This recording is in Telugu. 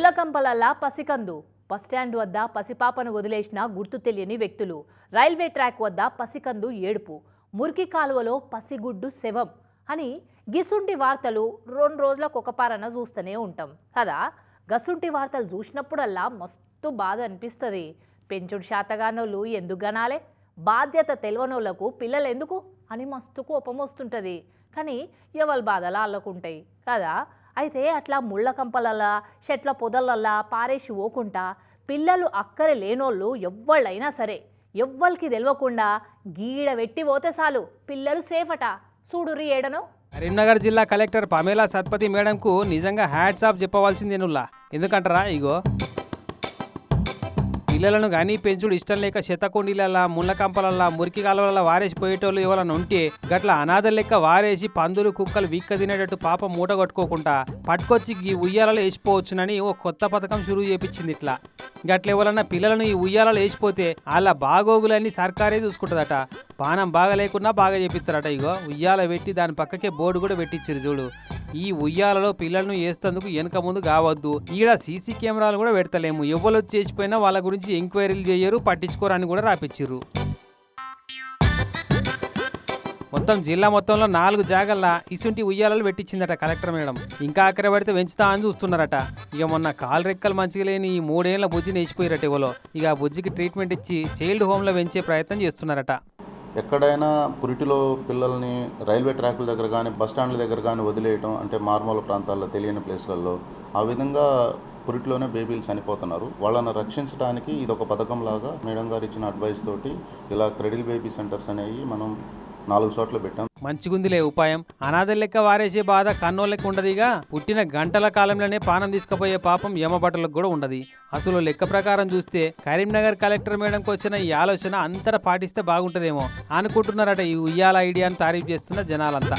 ముళ్ళకంపలల్లా పసికందు, బస్టాండ్ వద్ద పసిపాపను వదిలేసిన గుర్తు తెలియని వ్యక్తులు, రైల్వే ట్రాక్ వద్ద పసికందు ఏడుపు, మురికి కాలువలో పసిగుడ్డు శవం అని గిసుంటి వార్తలు 2 రోజులకు ఒకపారన చూస్తూనే ఉంటాం కదా. గసుంటి వార్తలు చూసినప్పుడల్లా మస్తు బాధ అనిపిస్తుంది. పెంచుడు శాతగానోళ్ళు ఎందుకు గనాలే, బాధ్యత తెలియనోళ్లకు పిల్లలు ఎందుకు అని మస్తు కోపం వస్తుంటుంది. కానీ ఎవరి బాధలు అల్లకుంటాయి కదా. అయితే అట్లా ముళ్ళ కంపలల్లా చెట్ల పొదలల్లా పారేసి పోకుండా పిల్లలు అక్కరే లేనోళ్ళు ఎవ్వళ్ళైనా సరే ఎవ్వరికి తెలియకుండా గీడ వెట్టి పోతే చాలు పిల్లలు సేఫ్ అట. చూడురి ఏడనో. కరీంనగర్ జిల్లా కలెక్టర్ పమేలా సత్పతి మేడంకు నిజంగా హ్యాట్స్ ఆఫ్ చెప్పవలసిందేనుల్లా. ఎందుకంటారా, ఇగో పిల్లలను కానీ పెంచుడు ఇష్టం లేక శతకొండీలల్లా ముళ్ళ కంపలల్లా మురికి కాలువల వారేసి పోయేటోళ్ళు ఎవరైనా ఉంటే గట్ల అనాథల లెక్క వారేసి పందులు కుక్కలు వీక్క తినేటట్టు పాప మూట కొట్టుకోకుండా పట్టుకొచ్చి ఈ ఉయ్యాలలో వేసిపోవచ్చునని ఓ కొత్త పథకం షురూ చేపించింది. ఇట్లా గట్ల ఎవరన్నా పిల్లలను ఈ ఉయ్యాలలో వేసిపోతే వాళ్ళ బాగోగులన్నీ సర్కారే చూసుకుంటుందట. పానం బాగా లేకున్నా బాగా చేపిస్తారట. ఇగో ఉయ్యాల పెట్టి దాని పక్కకే బోర్డు కూడా పెట్టించారు చూడు. ఈ ఉయ్యాలలో పిల్లలను వేస్తేందుకు వెనక ముందు కావద్దు, ఈడ సీసీ కెమెరాలు కూడా పెడతలేము, ఎవరు చేసిపోయినా వాళ్ళ గురించి ఎంక్వైరీలు చేయరు, పట్టించుకోరని కూడా రాపిచ్చిర్రు. మొత్తం జిల్లా మొత్తంలో 4 జాగల్లా ఇసుంటి ఉయ్యాలలు పెట్టించిందట కలెక్టర్ మేడం. ఇంకా అక్కడే పడితే పెంచుతా అని చూస్తున్నారట. ఇక మొన్న కాలు రెక్కలు మంచిగా లేని ఈ 3 ఏళ్ల బుజ్జిని వేసిపోయారట ఎవరో. ఇక ఆ బుజ్జికి ట్రీట్మెంట్ ఇచ్చి చైల్డ్ హోమ్లో పెంచే ప్రయత్నం చేస్తున్నారట. ఎక్కడైనా పురిటిలో పిల్లల్ని రైల్వే ట్రాకుల దగ్గర కానీ బస్టాండ్ల దగ్గర కానీ వదిలేయటం, అంటే మారుమూల ప్రాంతాల్లో తెలియని ప్లేస్లలో ఆ విధంగా పురిటిలోనే బేబీలు చనిపోతున్నారు. వాళ్ళని రక్షించడానికి ఇది ఒక పథకం లాగా మేడం గారు ఇచ్చిన అడ్వైస్ తోటి ఇలా క్రెడిల్ బేబీ సెంటర్స్ అనేవి మనం 4 చోట్ల పెట్టాం. మంచిగుందిలే ఉపాయం. అనాథల లెక్క వారేసే బాధ కన్నోళ్ళకి ఉండదుగా. పుట్టిన గంటల కాలంలోనే పానం తీసుకుపోయే పాపం యమబట్టలకు కూడా ఉండదు. అసలు లెక్క ప్రకారం చూస్తే కరీంనగర్ కలెక్టర్ మేడంకి వచ్చిన ఈ ఆలోచన అంతటా పాటిస్తే బాగుంటుందేమో అనుకుంటున్నారట ఈ ఉయ్యాల ఐడియాను తారీఫ్ చేస్తున్న జనాలంతా.